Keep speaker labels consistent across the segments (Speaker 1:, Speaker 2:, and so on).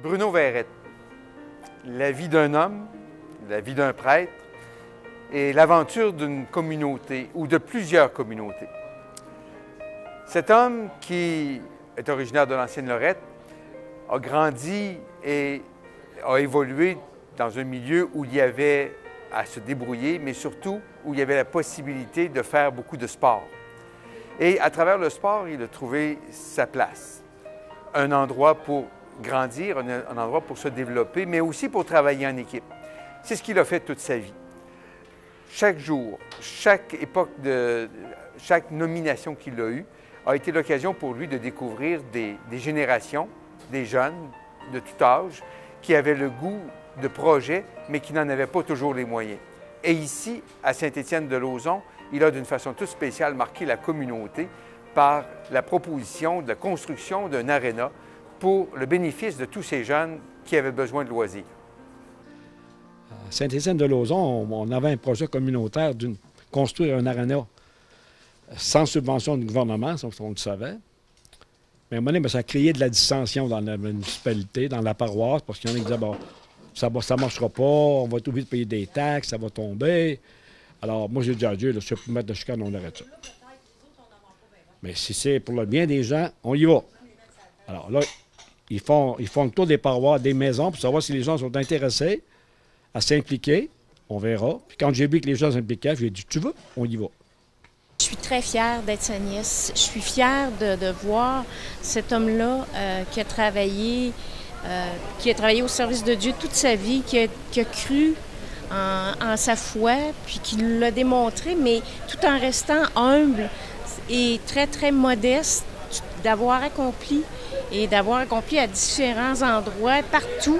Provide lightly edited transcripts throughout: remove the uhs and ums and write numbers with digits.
Speaker 1: Bruno Verrette, la vie d'un homme, la vie d'un prêtre et l'aventure d'une communauté ou de plusieurs communautés. Cet homme qui est originaire de l'ancienne Lorette a grandi et a évolué dans un milieu où il y avait à se débrouiller, mais surtout où il y avait la possibilité de faire beaucoup de sport. Et à travers le sport, il a trouvé sa place. Un endroit pour grandir, un endroit pour se développer, mais aussi pour travailler en équipe. C'est ce qu'il a fait toute sa vie. Chaque jour, chaque époque chaque nomination qu'il a eue a été l'occasion pour lui de découvrir des générations, des jeunes de tout âge, qui avaient le goût de projets, mais qui n'en avaient pas toujours les moyens. Et ici, à Saint-Étienne-de-Lauzon, il a d'une façon toute spéciale marqué la communauté par la proposition de la construction d'un aréna pour le bénéfice de tous ces jeunes qui avaient besoin de loisirs.
Speaker 2: À Saint-Étienne-de-Lauzon, on avait un projet communautaire de construire un aréna sans subvention du gouvernement, on le savait. Mais à un moment donné, ça a créé de la dissension dans la municipalité, dans la paroisse, parce qu'il y en a qui disaient, bon, ça ne marchera pas, on va être obligé de payer des taxes, ça va tomber. Alors, moi, j'ai dit à Dieu, là, si je peux mettre de chicane, on arrête ça. Mais si c'est pour le bien des gens, on y va. Alors là, ils font le tour des paroisses, des maisons, pour savoir si les gens sont intéressés à s'impliquer. On verra. Puis quand j'ai vu que les gens s'impliquaient, j'ai dit, tu veux, on y va.
Speaker 3: Je suis très fière d'être sa nièce. Je suis fière de voir cet homme-là qui a travaillé au service de Dieu toute sa vie, qui a cru en sa foi, puis qui l'a démontré, mais tout en restant humble et très, très modeste, d'avoir accompli à différents endroits, partout.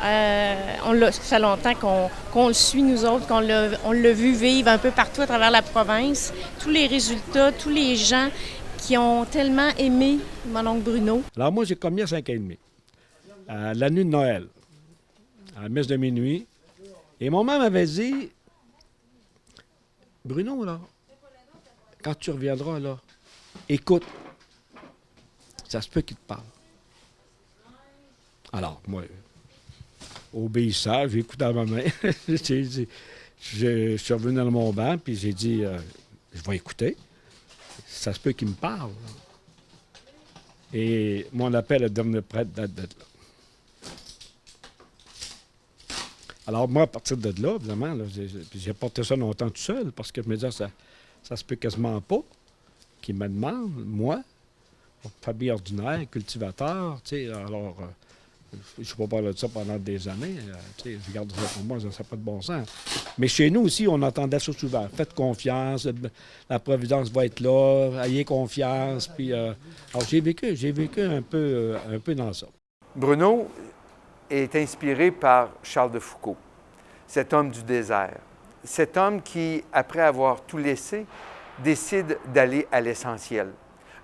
Speaker 3: Ça fait longtemps qu'on le suit, nous autres, qu'on l'a vu vivre un peu partout à travers la province. Tous les résultats, tous les gens qui ont tellement aimé mon oncle Bruno.
Speaker 2: Alors moi, j'ai commis à 5h30, à la nuit de Noël, à la messe de minuit. Et mon maman m'avait dit, Bruno, là, quand tu reviendras, là, écoute, ça se peut qu'il te parle. Alors, moi, obéissant, j'ai écouté à ma main. Je suis revenu dans mon banc, puis j'ai dit, je vais écouter. Ça se peut qu'il me parle. Et mon appel à devenir prêtre date d'être là. Alors moi, à partir de là, évidemment, j'ai porté ça longtemps tout seul, parce que je me disais, ça se peut quasiment pas qu'il me demande, moi, famille ordinaire, cultivateur, tu sais, alors... je ne peux pas parler de ça pendant des années. Je garde ça pour moi, ça n'a pas de bon sens. Mais chez nous aussi, on entendait ça souvent. Faites confiance, la providence va être là, ayez confiance. Puis, alors j'ai vécu un peu dans ça.
Speaker 1: Bruno est inspiré par Charles de Foucault, cet homme du désert. Cet homme qui, après avoir tout laissé, décide d'aller à l'essentiel.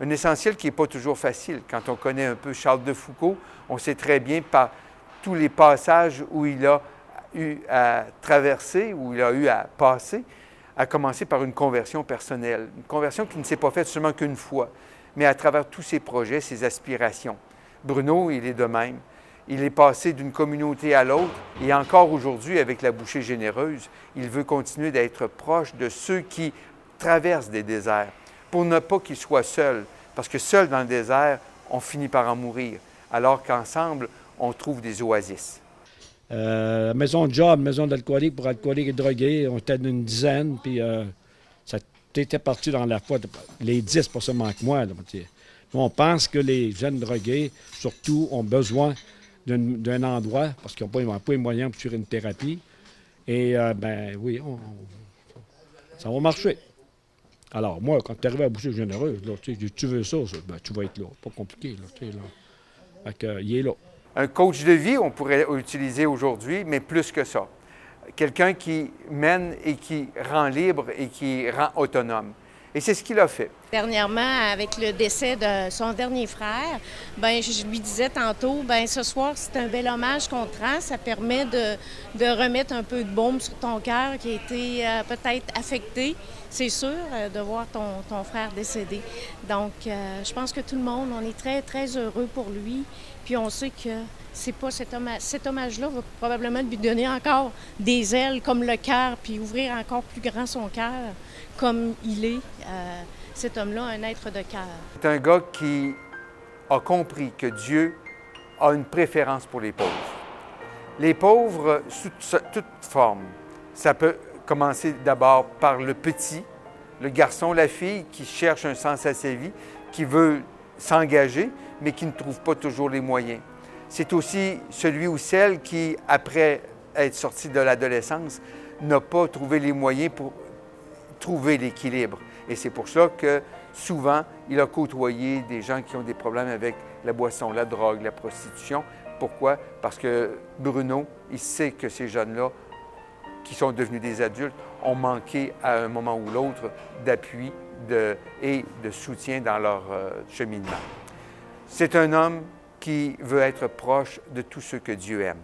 Speaker 1: Un essentiel qui n'est pas toujours facile. Quand on connaît un peu Charles de Foucault, on sait très bien par tous les passages où il a eu à traverser, où il a eu à passer, à commencer par une conversion personnelle. Une conversion qui ne s'est pas faite seulement qu'une fois, mais à travers tous ses projets, ses aspirations. Bruno, il est de même. Il est passé d'une communauté à l'autre et encore aujourd'hui, avec la bouchée généreuse, il veut continuer d'être proche de ceux qui traversent des déserts, pour ne pas qu'il soit seul, parce que seul dans le désert, on finit par en mourir, alors qu'ensemble, on trouve des oasis.
Speaker 2: Maison de job, maison d'alcoolique pour alcooliques et drogués, on était une dizaine, puis ça était parti dans la foi, les 10 pas seulement que moi. Là, on pense que les jeunes drogués, surtout, ont besoin d'un endroit, parce qu'ils n'ont pas les moyens pour suivre une thérapie. Et ben oui, ça va marcher. Alors, moi, quand tu arrives à la bouchée généreuse, là, tu veux ça, ben, tu vas être là. Pas compliqué, là. Fait que, il est là.
Speaker 1: Un coach de vie, on pourrait l'utiliser aujourd'hui, mais plus que ça. Quelqu'un qui mène et qui rend libre et qui rend autonome. Et c'est ce qu'il a fait.
Speaker 3: Dernièrement, avec le décès de son dernier frère, ben je lui disais tantôt, ben ce soir, c'est un bel hommage qu'on te rend. Ça permet de remettre un peu de baume sur ton cœur qui a été peut-être affecté, c'est sûr, de voir ton frère décédé. Donc, je pense que tout le monde, on est très, très heureux pour lui. Puis on sait que c'est pas cet hommage-là va probablement lui donner encore des ailes comme le cœur, puis ouvrir encore plus grand son cœur, comme il est, cet homme-là, un être de cœur.
Speaker 1: C'est un gars qui a compris que Dieu a une préférence pour les pauvres. Les pauvres, sous toute forme, ça peut commencer d'abord par le petit, le garçon, la fille qui cherche un sens à sa vie, qui veut s'engager, mais qui ne trouve pas toujours les moyens. C'est aussi celui ou celle qui, après être sorti de l'adolescence, n'a pas trouvé les moyens pour trouver l'équilibre. Et c'est pour ça que souvent, il a côtoyé des gens qui ont des problèmes avec la boisson, la drogue, la prostitution. Pourquoi? Parce que Bruno, il sait que ces jeunes-là, qui sont devenus des adultes, ont manqué à un moment ou l'autre d'appui et de soutien dans leur cheminement. C'est un homme qui veut être proche de tous ceux que Dieu aime.